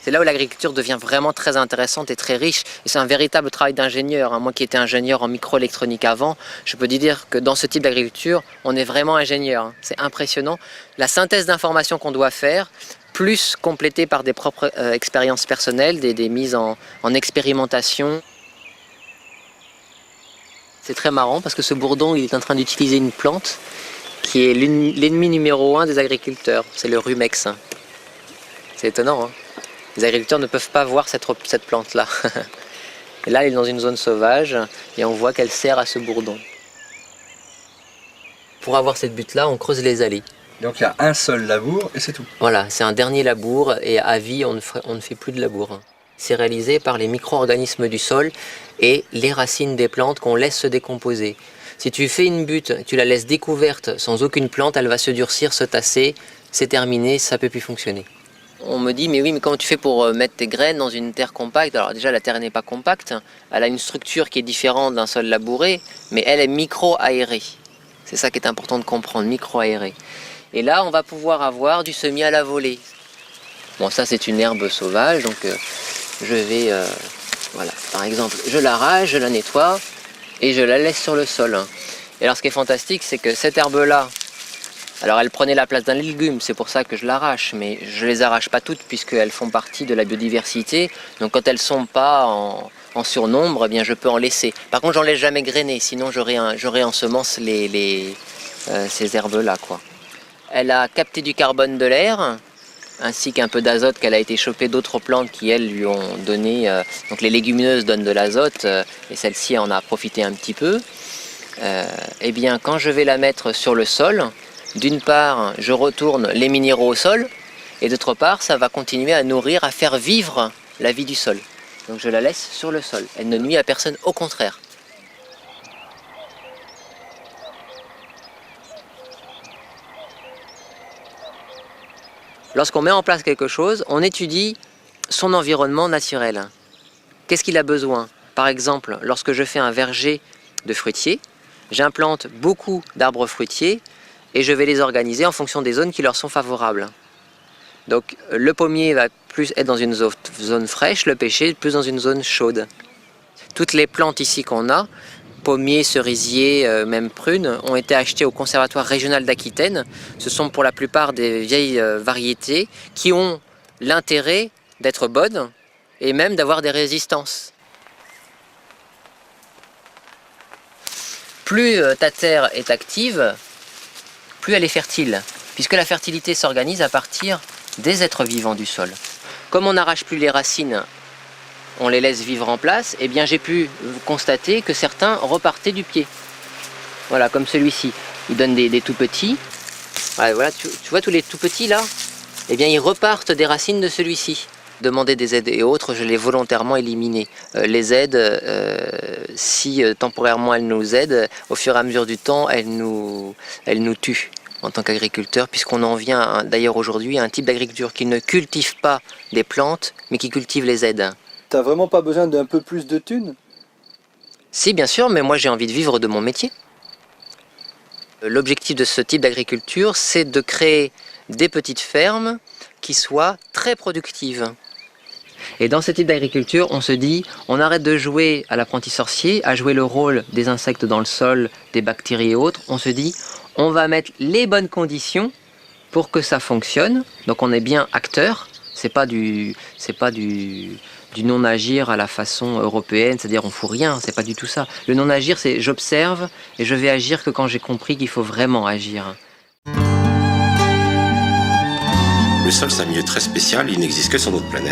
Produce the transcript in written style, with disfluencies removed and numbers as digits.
C'est là où l'agriculture devient vraiment très intéressante et très riche. Et c'est un véritable travail d'ingénieur. Moi qui étais ingénieur en microélectronique avant, je peux dire que dans ce type d'agriculture, on est vraiment ingénieur. C'est impressionnant. La synthèse d'informations qu'on doit faire, plus complétée par des propres expériences personnelles, des mises en expérimentation. C'est très marrant parce que ce bourdon, il est en train d'utiliser une plante qui est l'ennemi numéro 1 des agriculteurs. C'est le rumex. C'est étonnant, hein. Les agriculteurs ne peuvent pas voir cette plante-là. Et là, elle est dans une zone sauvage et on voit qu'elle sert à ce bourdon. Pour avoir cette butte-là, on creuse les allées. Donc il y a un seul labour et c'est tout. Voilà, c'est un dernier labour et à vie, on ne fait plus de labour. C'est réalisé par les micro-organismes du sol et les racines des plantes qu'on laisse se décomposer. Si tu fais une butte, tu la laisses découverte sans aucune plante, elle va se durcir, se tasser, c'est terminé, ça ne peut plus fonctionner. On me dit, mais oui, mais comment tu fais pour mettre tes graines dans une terre compacte? Alors déjà, la terre n'est pas compacte, elle a une structure qui est différente d'un sol labouré, mais elle est micro-aérée. C'est ça qui est important de comprendre, micro-aérée. Et là, on va pouvoir avoir du semis à la volée. Bon, ça c'est une herbe sauvage, donc je vais, voilà, par exemple, je l'arrache, je la nettoie et je la laisse sur le sol. Et alors ce qui est fantastique, c'est que cette herbe-là, alors elle prenait la place d'un légume, c'est pour ça que je l'arrache, mais je les arrache pas toutes puisqu'elles font partie de la biodiversité. Donc quand elles sont pas en surnombre, eh bien je peux en laisser. Par contre, j'en laisse jamais grainer, sinon j'aurais en semence ces herbes-là, quoi. Elle a capté du carbone de l'air, ainsi qu'un peu d'azote qu'elle a été chopée d'autres plantes qui, elles, lui ont donné. Donc les légumineuses donnent de l'azote, et celle-ci en a profité un petit peu. Eh bien, quand je vais la mettre sur le sol, d'une part, je retourne les minéraux au sol, et d'autre part, ça va continuer à nourrir, à faire vivre la vie du sol. Donc je la laisse sur le sol. Elle ne nuit à personne, au contraire. Lorsqu'on met en place quelque chose, on étudie son environnement naturel. Qu'est-ce qu'il a besoin? Par exemple, lorsque je fais un verger de fruitiers, j'implante beaucoup d'arbres fruitiers et je vais les organiser en fonction des zones qui leur sont favorables. Donc le pommier va plus être dans une zone fraîche, le pêcher plus dans une zone chaude. Toutes les plantes ici qu'on a, pommiers, cerisiers, même prunes, ont été achetées au Conservatoire régional d'Aquitaine. Ce sont pour la plupart des vieilles variétés qui ont l'intérêt d'être bonnes et même d'avoir des résistances. Plus ta terre est active, plus elle est fertile, puisque la fertilité s'organise à partir des êtres vivants du sol. Comme on n'arrache plus les racines, on les laisse vivre en place, et bien j'ai pu constater que certains repartaient du pied. Voilà, comme celui-ci. Il donne des tout petits. Voilà, tu vois tous les tout petits là? Eh bien ils repartent des racines de celui-ci. Demander des aides et autres, je l'ai volontairement éliminé. Les aides, si temporairement elles nous aident, au fur et à mesure du temps, elles nous tuent en tant qu'agriculteurs, puisqu'on en vient d'ailleurs aujourd'hui à un type d'agriculture qui ne cultive pas des plantes, mais qui cultive les aides. T'as vraiment pas besoin d'un peu plus de thunes? Si, bien sûr, mais moi j'ai envie de vivre de mon métier. L'objectif de ce type d'agriculture, c'est de créer des petites fermes qui soient très productives. Et dans ce type d'agriculture, on se dit, on arrête de jouer à l'apprenti sorcier, à jouer le rôle des insectes dans le sol, des bactéries et autres. On se dit, on va mettre les bonnes conditions pour que ça fonctionne. Donc on est bien acteur. C'est pas du non-agir à la façon européenne, c'est-à-dire on fout rien, c'est pas du tout ça. Le non-agir, c'est j'observe et je vais agir que quand j'ai compris qu'il faut vraiment agir. Le sol, c'est un milieu très spécial, il n'existe que sur notre planète.